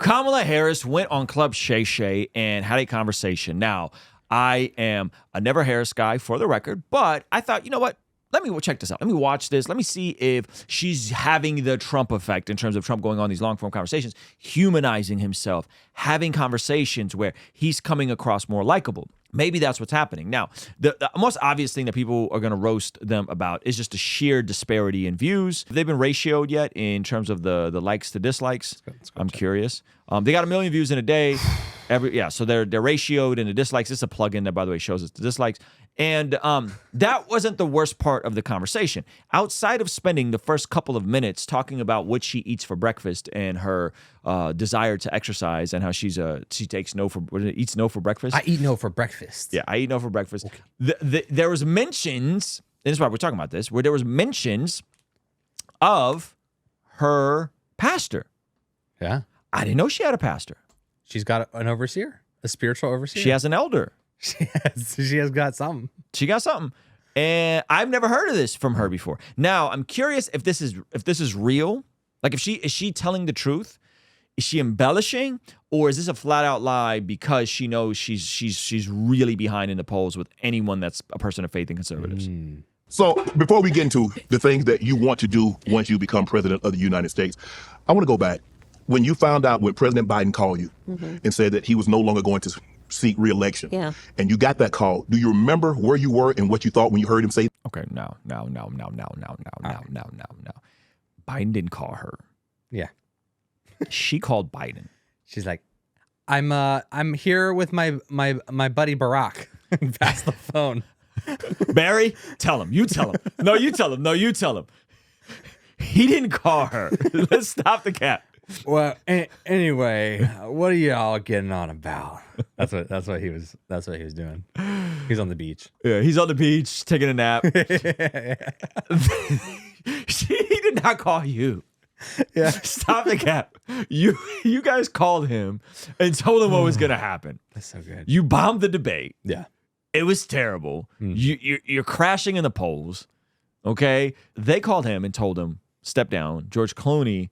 Kamala Harris went on Club Shay Shay and had a conversation. Now, I am a never Harris guy for the record, but I thought, you know what? Let me check this out. Let me watch this. Let me see if she's having the Trump effect in terms of Trump going on these long-form conversations, humanizing himself, having conversations where he's coming across more likable. Maybe that's what's happening. Now, the most obvious thing that people are going to roast them about is just the sheer disparity in views. Have they been ratioed yet in terms of the likes to dislikes? Let's go I'm curious. They got 1 million views in a day. So they're ratioed in the dislikes. It's a plugin that, by the way, shows us the dislikes. And that wasn't the worst part of the conversation. Outside of spending the first couple of minutes talking about what she eats for breakfast and her desire to exercise and how she eats no for breakfast. I eat no for breakfast. Yeah, I eat no for breakfast. Okay. There was mentions, and this is why we're talking about this, where there was mentions of her pastor. Yeah. I didn't know she had a pastor. She's got an overseer, a spiritual overseer. She has an elder. She has got something. She got something. And I've never heard of this from her before. Now, I'm curious if this is real. Like, is she telling the truth? Is she embellishing, or is this a flat out lie because she knows she's really behind in the polls with anyone that's a person of faith and conservatives? So before we get into the things that you want to do once you become president of the United States, I want to go back. When you found out when President Biden called you and said that he was no longer going to seek re-election, and you got that call, do you remember where you were and what you thought when you heard him say? Okay, no. Biden didn't call her. Yeah. She called Biden. She's like, I'm here with my buddy Barack. Pass the phone. Barry, tell him. You tell him. No, you tell him. No, you tell him. He didn't call her. Let's stop the cap. Well, anyway, what are y'all getting on about? That's what he was doing. He's on the beach. Yeah, he's on the beach taking a nap. He did not call you. Yeah. Stop the cap. You guys called him and told him what was gonna happen. That's so good. You bombed the debate. Yeah. It was terrible. You're crashing in the polls. Okay? They called him and told him, step down. George Clooney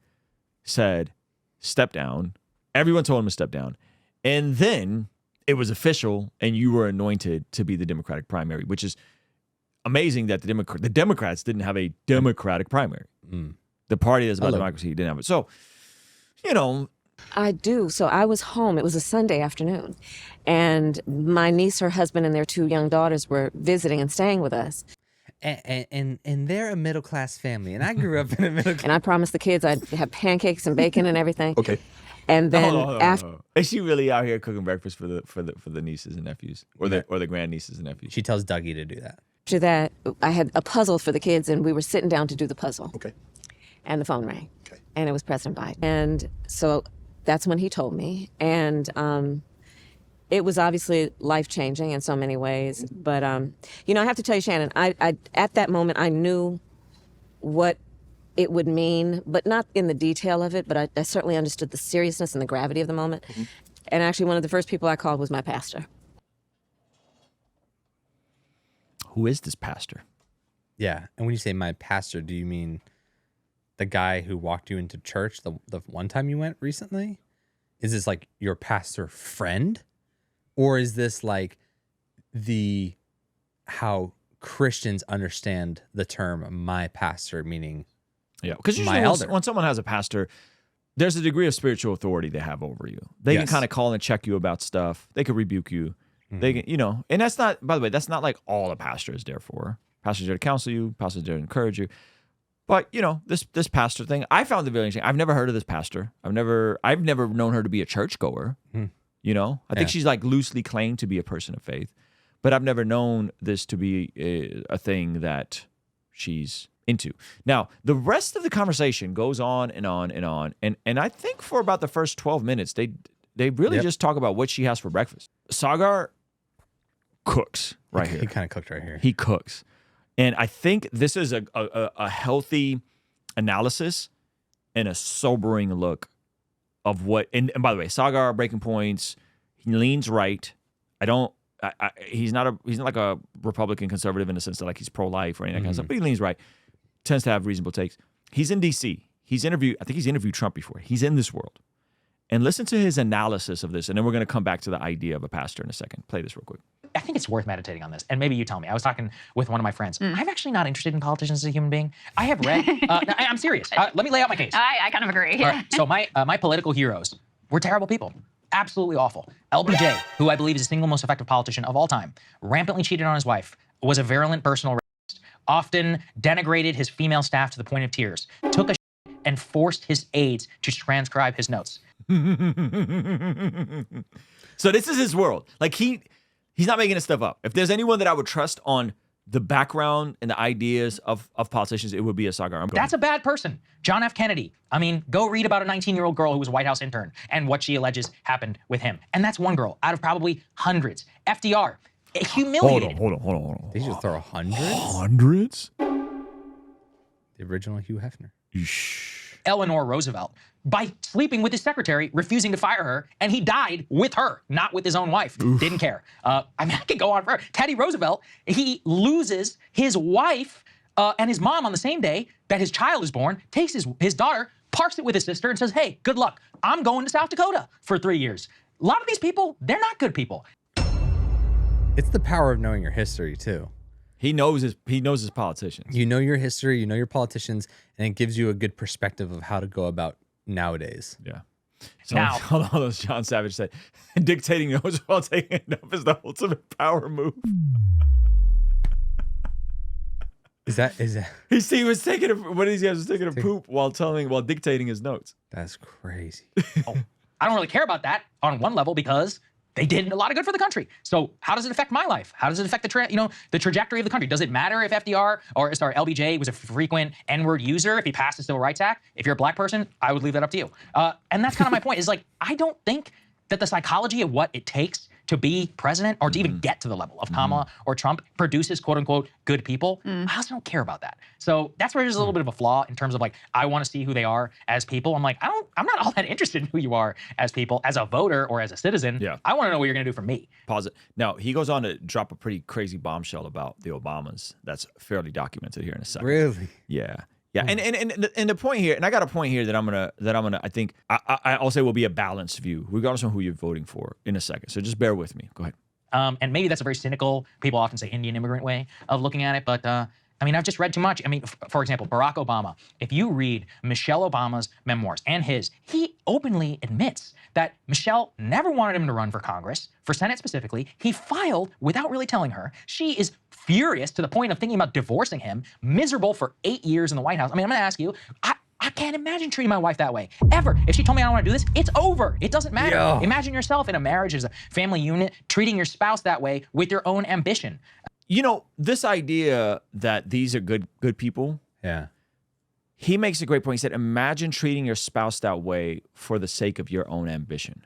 said, step down. Everyone told him to step down. And then it was official, and you were anointed to be the Democratic primary, which is amazing that the Democrats didn't have a Democratic primary. The party that's about democracy didn't have it. So, I do. So I was home. It was a Sunday afternoon. And my niece, her husband, and their 2 young daughters were visiting and staying with us. And they're a middle-class family. And I grew up in a middle-class. And I promised the kids I'd have pancakes and bacon and everything. Okay. And then after. Is she really out here cooking breakfast for the nieces and nephews or the grandnieces and nephews? She tells Dougie to do that. After that, I had a puzzle for the kids, and we were sitting down to do the puzzle. Okay. And the phone rang. Okay. And it was President Biden. And so that's when he told me. And it was obviously life-changing in so many ways. But, I have to tell you, Shannon, I at that moment, I knew what it would mean, but not in the detail of it, but I certainly understood the seriousness and the gravity of the moment. And actually, one of the first people I called was my pastor. Who is this pastor? Yeah. And when you say my pastor, do you mean the guy who walked you into church the one time you went recently? Is this like your pastor friend? Or is this like how Christians understand the term my pastor, meaning because usually when someone has a pastor, there's a degree of spiritual authority they have over you. They can kind of call and check you about stuff. They could rebuke you. They can, and that's not, by the way, that's not like all a pastor is there for. Pastor's there to counsel you. Pastor's there to encourage you. But this pastor thing, I found it very interesting. I've never heard of this pastor. I've never known her to be a churchgoer. I think she's like loosely claimed to be a person of faith, but I've never known this to be a thing that she's into. Now, the rest of the conversation goes on and on and on, and I think for about the first 12 minutes, they really just talk about what she has for breakfast. Sagar cooks right here. He kind of cooked right here. He cooks. And I think this is a healthy analysis and a sobering look of what, and by the way, Sagar breaking points, he leans right. He's not like a Republican conservative in the sense that like he's pro-life or any of that kind of stuff, but he leans right, tends to have reasonable takes. He's in DC. I think he's interviewed Trump before. He's in this world. and listen to his analysis of this. And then we're going to come back to the idea of a pastor in a second. Play this real quick. I think it's worth meditating on this, and maybe you tell me. I was talking with one of my friends. I'm actually not interested in politicians as a human being. I have read. I'm serious. Let me lay out my case. I kind of agree. All right, so my political heroes were terrible people. Absolutely awful. LBJ, who I believe is the single most effective politician of all time, rampantly cheated on his wife, was a virulent personal racist, often denigrated his female staff to the point of tears, took a shit and forced his aides to transcribe his notes. So this is his world. Like he's not making this stuff up. If there's anyone that I would trust on the background and the ideas of politicians, it would be a Sagar. That's a bad person. John F. Kennedy. I mean, go read about a 19-year-old girl who was a White House intern and what she alleges happened with him. And that's one girl out of probably hundreds. FDR. Humiliated. Hold on. They should throw hundreds. Hundreds? The original Hugh Hefner. Eleanor Roosevelt, by sleeping with his secretary, refusing to fire her, and he died with her, not with his own wife. Didn't care. I mean, I could go on forever. Teddy Roosevelt, he loses his wife and his mom on the same day that his child is born, takes his daughter, parks it with his sister, and says, hey, good luck. I'm going to South Dakota for 3 years. A lot of these people, they're not good people. It's the power of knowing your history, too. He knows his politicians. You know your history, you know your politicians, and it gives you a good perspective of how to go about nowadays. Yeah. So Now- hold on, as John Savage said, dictating notes while taking it up is the ultimate power move. Is that He was taking a poop while dictating his notes. that's crazy. I don't really care about that on one level because they did a lot of good for the country. So how does it affect my life? How does it affect the trajectory of the country? Does it matter if LBJ was a frequent N-word user, if he passed the Civil Rights Act? If you're a black person, I would leave that up to you. And that's kind of my point is like, I don't think that the psychology of what it takes to be president or to even get to the level of Kamala or Trump produces quote unquote good people. I also don't care about that. So that's where there's a little bit of a flaw in terms of like, I want to see who they are as people. I'm like, I'm not all that interested in who you are as people, as a voter or as a citizen. Yeah. I want to know what you're going to do for me. Pause it. Now, he goes on to drop a pretty crazy bombshell about the Obamas. That's fairly documented here in a second. Really? Yeah. Yeah, and the point here, and I got a point here that I'm gonna I think I'll say will be a balanced view, regardless of who you're voting for in a second. So just bear with me. Go ahead. And maybe that's a very cynical, people often say Indian immigrant way of looking at it, but I mean, I've just read too much. I mean, for example, Barack Obama, if you read Michelle Obama's memoirs and he openly admits that Michelle never wanted him to run for Congress, for Senate specifically. He filed without really telling her. She is furious to the point of thinking about divorcing him, miserable for 8 years in the White House. I mean, I'm gonna ask you, I can't imagine treating my wife that way, ever. If she told me I don't want to do this, it's over. It doesn't matter. Yo. Imagine yourself in a marriage as a family unit, treating your spouse that way with your own ambition. You know, this idea that these are good people, Yeah. he makes a great point. He said, imagine treating your spouse that way for the sake of your own ambition.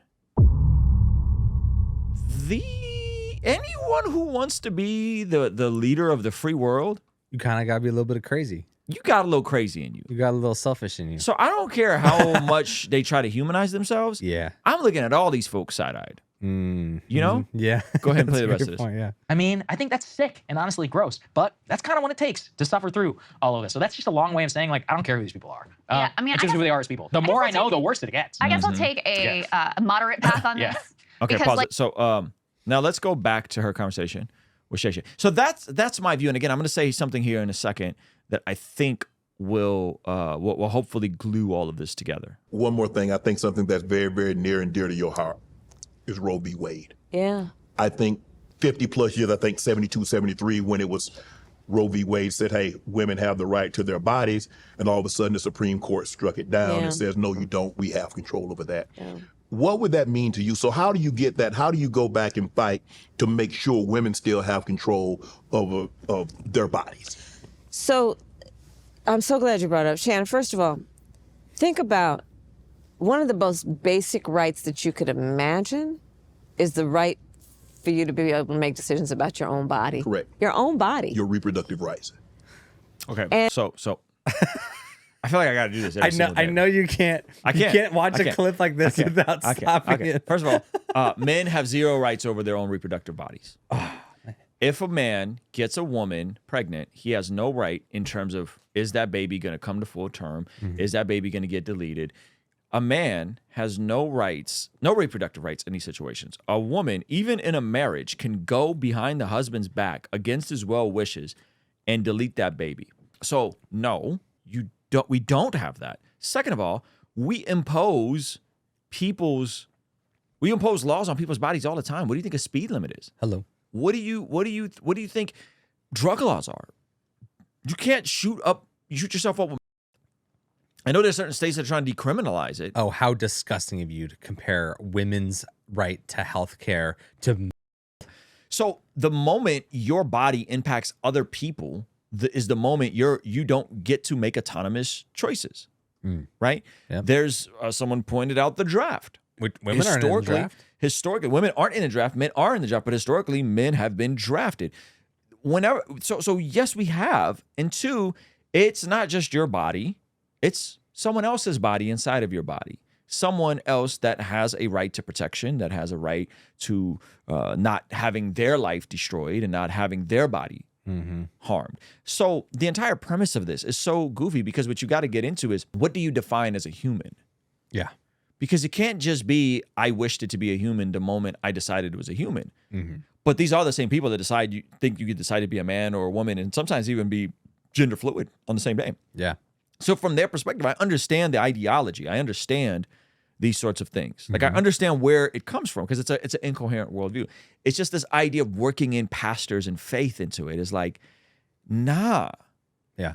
Anyone who wants to be the leader of the free world, You kind of got to be a little bit of crazy. you got a little crazy in you. You got a little selfish in you. So I don't care how much they try to humanize themselves. Yeah. I'm looking at all these folks side-eyed. You know? Yeah. Go ahead and play the That's rest a of good this. point, yeah. I mean, I think that's sick and honestly gross, but that's kind of what it takes to suffer through all of this. So that's just a long way of saying, like, I don't care who these people are. Yeah, I mean, it's I just who guess- they are as people. The more I know, the worse it gets. I guess I'll take a moderate path on Yeah. this. Okay, because, pause like, it. So now let's go back to her conversation with Shay Shay. So that's my view. And again, I'm going to say something here in a second that I think will hopefully glue all of this together. One more thing, I think something that's very, very near and dear to your heart is Roe v. Wade. Yeah. I think 50 plus years, I think 72, 73, when it was Roe v. Wade said, hey, women have the right to their bodies. And all of a sudden the Supreme Court struck it down Yeah. and says, no, you don't. We have control over that. What would that mean to you? So how do you get that? How do you go back and fight to make sure women still have control of their bodies? So I'm so glad you brought it up. Shannon, first of all, think about one of the most basic rights that you could imagine is the right for you to be able to make decisions about your own body. Correct. Your own body. Your reproductive rights. Okay. And- So I feel like I got to do this every single day. I know you can't. I You can't. can't watch I a can't. clip like this I can't. without I can't. stopping Okay. it. First of all, men have zero rights over their own reproductive bodies. If a man gets a woman pregnant, he has no right in terms of, is that baby going to come to full term? Is that baby going to get deleted? A man has no rights, no reproductive rights in these situations. A woman, even in a marriage, can go behind the husband's back against his well wishes and delete that baby. So no, we don't have that. Second of all, we impose laws on people's bodies all the time. What do you think a speed limit is? Hello. What do you think drug laws are? You can't shoot yourself up. I know there's certain states that are trying to decriminalize it. Oh, how disgusting of you to compare women's right to health care to. So the moment your body impacts other people is the moment you don't get to make autonomous choices, right? Yep. There's someone pointed out the draft. Women aren't in the draft. Historically, women aren't in the draft. Men are in the draft, but historically, men have been drafted. So yes, we have. And two, it's not just your body. It's someone else's body inside of your body. Someone else that has a right to protection, that has a right to not having their life destroyed and not having their body harmed. So the entire premise of this is so goofy because what you got to get into is, what do you define as a human? Yeah. Because it can't just be, I wished it to be a human the moment I decided it was a human. But these are the same people that think you could decide to be a man or a woman, and sometimes even be gender fluid on the same day. Yeah. So from their perspective, I understand the ideology. I understand these sorts of things. Like I understand where it comes from because it's an incoherent worldview. It's just this idea of working in pastors and faith into it is like, nah,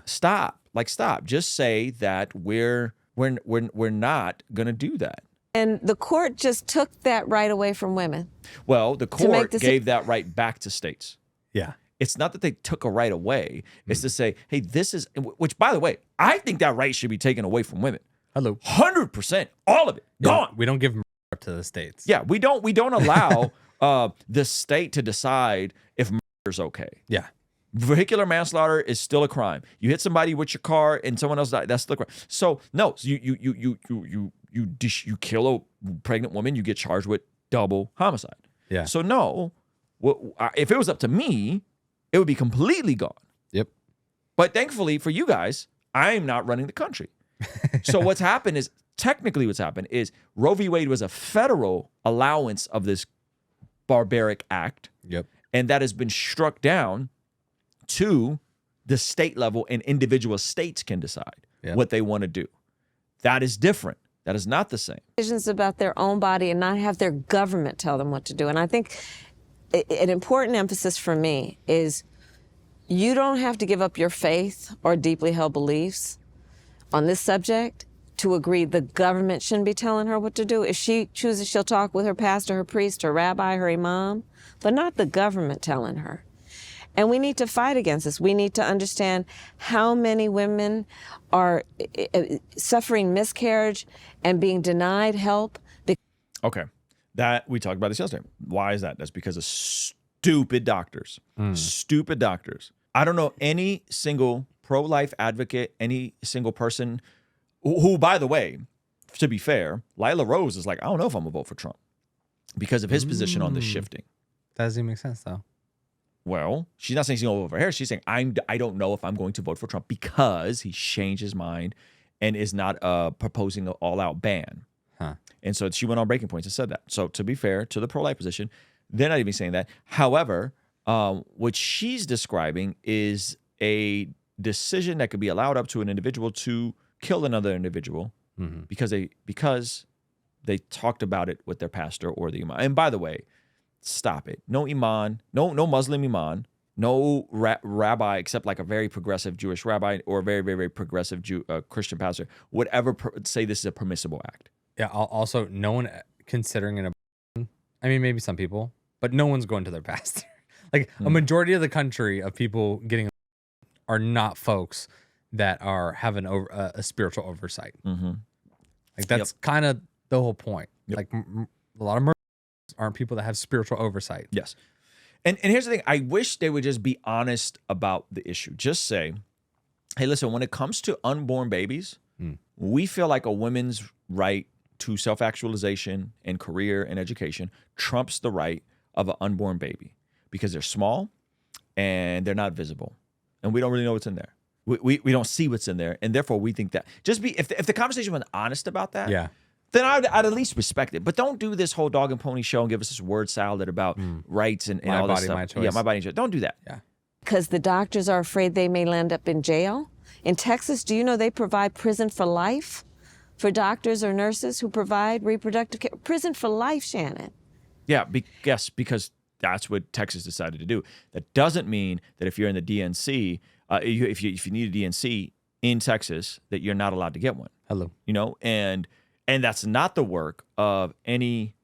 stop. Like stop. Just say that we're not gonna do that. And the court just took that right away from women. Well, the court gave that right back to states. Yeah. It's not that they took a right away. It's to say, hey, this is, which by the way, I think that right should be taken away from women. Hello. 100%, all of it, gone. We don't give up to the states. Yeah, we don't allow the state to decide if murder is okay. Yeah. Vehicular manslaughter is still a crime. You hit somebody with your car and someone else died, that's still a crime. So no, you kill a pregnant woman, you get charged with double homicide. Yeah. So no, if it was up to me, it would be completely gone. Yep. But thankfully for you guys, I'm not running the country. So what's happened is Roe v. Wade was a federal allowance of this barbaric act. Yep. And that has been struck down to the state level, and individual states can decide what they want to do. That is different. That is not the same. Decisions about their own body and not have their government tell them what to do. And I think an important emphasis for me is you don't have to give up your faith or deeply held beliefs on this subject to agree the government shouldn't be telling her what to do. If she chooses, she'll talk with her pastor, her priest, her rabbi, her imam, but not the government telling her. And we need to fight against this. We need to understand how many women are suffering miscarriage and being denied help. Okay. That we talked about this yesterday. Why is that? That's because of stupid doctors. Stupid doctors. I don't know any single pro-life advocate, any single person who, by the way, to be fair, Lila Rose is like, I don't know if I'm gonna vote for Trump because of his position on the shifting. That doesn't make sense though. Well, she's not saying she's going to vote for Harris. She's saying, I don't know if I'm going to vote for Trump because he's changed his mind and is not proposing an all-out ban. And so she went on Breaking Points and said that. So to be fair to the pro-life position, they're not even saying that. However, what she's describing is a decision that could be allowed up to an individual to kill another individual because they talked about it with their pastor or the imam. And by the way, stop it. No imam, no Muslim imam, no rabbi except like a very progressive Jewish rabbi or a very, very, very progressive Christian pastor would ever say this is a permissible act. Yeah. Also, no one considering an abortion. I mean, maybe some people, but no one's going to their pastor. Like a majority of the country of people getting are not folks that are having a spiritual oversight. Like that's kind of the whole point. Like a lot of murders aren't people that have spiritual oversight. Yes. And here's the thing. I wish they would just be honest about the issue. Just say, hey, listen, when it comes to unborn babies, we feel like a woman's right to self-actualization and career and education trumps the right of an unborn baby because they're small and they're not visible. And we don't really know what's in there. We don't see what's in there. And therefore we think that if the conversation was honest about that, then I'd at least respect it. But don't do this whole dog and pony show and give us this word salad about rights and My all this body, stuff. my choice. Yeah, my body, my choice. Don't do that. Yeah. Because the doctors are afraid they may land up in jail. In Texas, do you know they provide prison for life for doctors or nurses who provide reproductive care? Prison for life, Shannon. Yeah, yes, because that's what Texas decided to do. That doesn't mean that if you're in the DNC, if you need a DNC in Texas, that you're not allowed to get one. Hello. You know, and that's not the work of any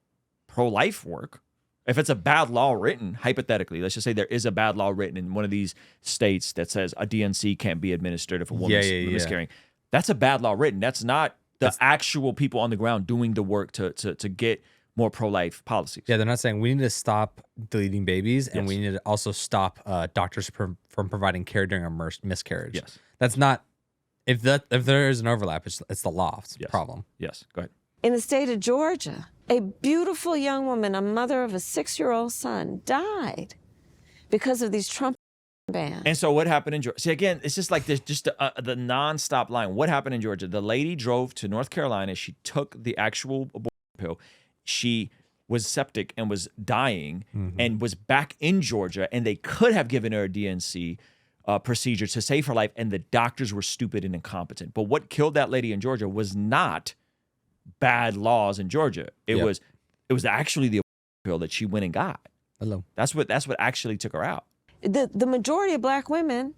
pro-life work. If it's a bad law written, hypothetically, let's just say there is a bad law written in one of these states that says a DNC can't be administered if a woman's miscarrying. That's a bad law written. That's not the actual people on the ground doing the work to get more pro-life policies. Yeah, they're not saying we need to stop deleting babies, and we need to also stop doctors from providing care during a miscarriage. Yes. That's not. If there is an overlap, it's the law. It's the problem. Yes, go ahead. In the state of Georgia, a beautiful young woman, a mother of a 6-year-old son, died because of these Trump bans. And so what happened in Georgia? See, again, it's just like there's just the nonstop line. What happened in Georgia? The lady drove to North Carolina. She took the actual abortion pill. She was septic and was dying and was back in Georgia, and they could have given her a DNC procedure to save her life, and the doctors were stupid and incompetent. But what killed that lady in Georgia was not bad laws in Georgia. It was actually the pill that she went and got. Hello. That's what actually took her out. The majority of black women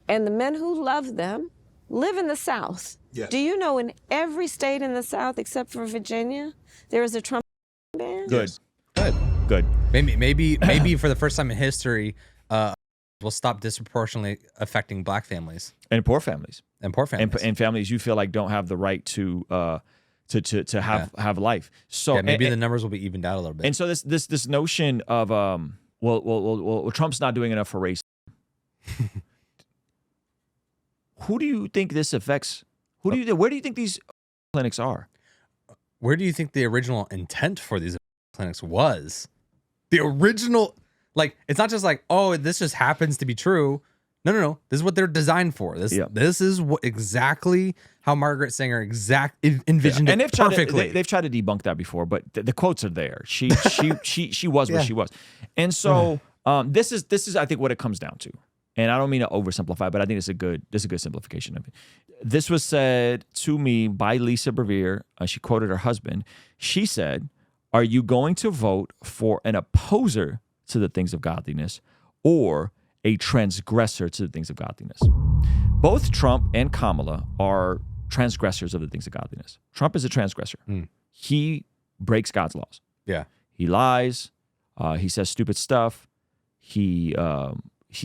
and the men who love them live in the South. Yes. Do you know in every state in the South except for Virginia, there is a Trump ban? Good. Good. Good. Maybe for the first time in history, will stop disproportionately affecting black families And poor families. and poor families. And families you feel like don't have the right to have life. So yeah, maybe the numbers will be evened out a little bit. And so this notion of well, Trump's not doing enough for race. Who do you think this affects? Where do you think these clinics are? Where do you think the original intent for these clinics was? The original, like, it's not just like, oh, this just happens to be true. No. This is what they're designed for. This is what exactly how Margaret Sanger envisioned it and they've perfectly. They've tried to debunk that before, but the quotes are there. She was what she was, and so this is I think what it comes down to. And I don't mean to oversimplify, but I think it's a good simplification of it. This was said to me by Lisa Bevere. She quoted her husband. She said, "Are you going to vote for an opposer to the things of godliness or a transgressor to the things of godliness?" Both Trump and Kamala are transgressors of the things of godliness. Trump is a transgressor. He breaks God's laws. Yeah. He lies. He says stupid stuff. He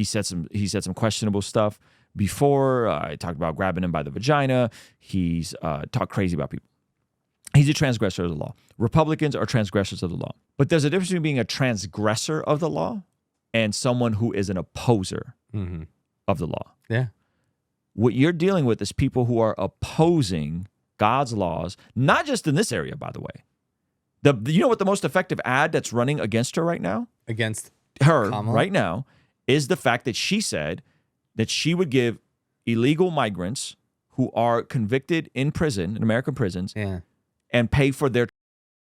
said some questionable stuff before. I talked about grabbing him by the vagina. He's talked crazy about people. He's a transgressor of the law. Republicans are transgressors of the law. But there's a difference between being a transgressor of the law and someone who is an opposer of the law. Yeah. What you're dealing with is people who are opposing God's laws, not just in this area, by the way. You know what the most effective ad that's running against her right now? Against Her Kamala? right now is the fact that she said that she would give illegal migrants who are convicted in prison, in American prisons, and pay for their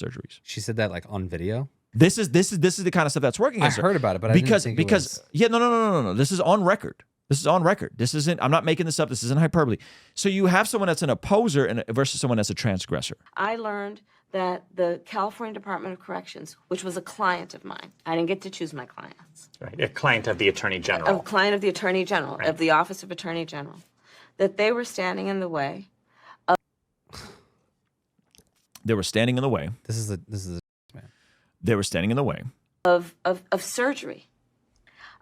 surgeries. She said that like on video. This is the kind of stuff that's working. I heard about it, but I didn't think it was... No. This is on record. This is on record. This isn't. I'm not making this up. This isn't hyperbole. So you have someone that's an opposer versus someone that's a transgressor. I learned that the California Department of Corrections, which was a client of mine, I didn't get to choose my clients. Right. A client of the Attorney General. A client of the Attorney General, of the Office of Attorney General, that they were standing in the way. They were standing in the way. This is man. They were standing in the way of surgery.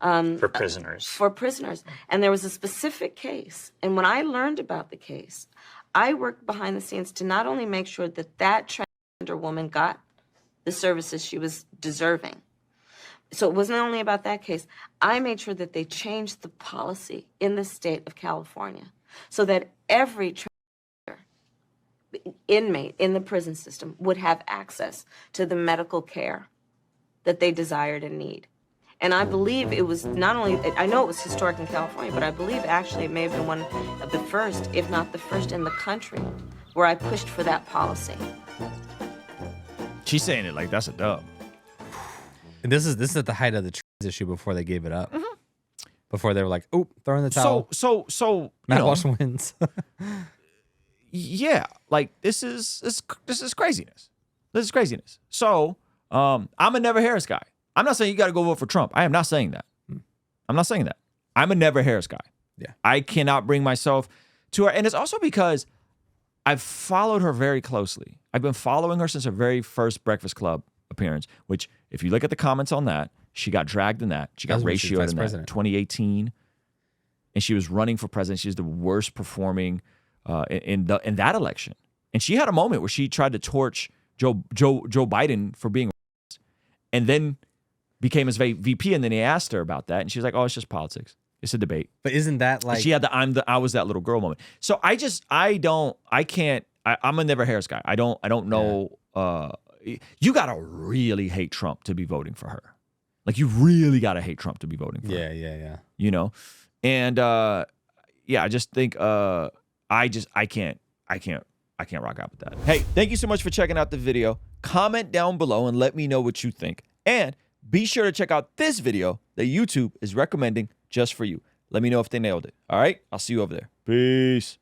For prisoners. For prisoners. And there was a specific case. And when I learned about the case, I worked behind the scenes to not only make sure that that transgender woman got the services she was deserving. So it wasn't only about that case. I made sure that they changed the policy in the state of California so that every transgender inmate in the prison system would have access to the medical care that they desired and need. And I believe it was not only, I know it was historic in California, but I believe actually it may have been one of the first, if not the first in the country, where I pushed for that policy. She's saying it like that's a dub. And this is at the height of the trans issue before they gave it up. Before they were like, oh, throw in the towel. So Matt Walsh wins. Yeah, like this is craziness. This is craziness. So I'm a Never Harris guy. I'm not saying you got to go vote for Trump. I am not saying that. I'm not saying that. I'm a Never Harris guy. Yeah. I cannot bring myself to her. And it's also because I've followed her very closely. I've been following her since her very first Breakfast Club appearance, which if you look at the comments on that, she got dragged in that. She got ratioed in that 2018. And she was running for president. She was the worst performing in that election. And she had a moment where she tried to torch Joe Biden for being racist, and then became his VP. And then he asked her about that, and she was like, "Oh, it's just politics. It's a debate." But isn't that like she had the I was that little girl moment. So I'm a Never Harris guy. I don't know. You gotta really hate Trump to be voting for her. Like you really gotta hate Trump to be voting for her. Yeah. You know, and I just think I can't rock out with that. Hey, thank you so much for checking out the video. Comment down below and let me know what you think. And be sure to check out this video that YouTube is recommending just for you. Let me know if they nailed it. All right? I'll see you over there. Peace.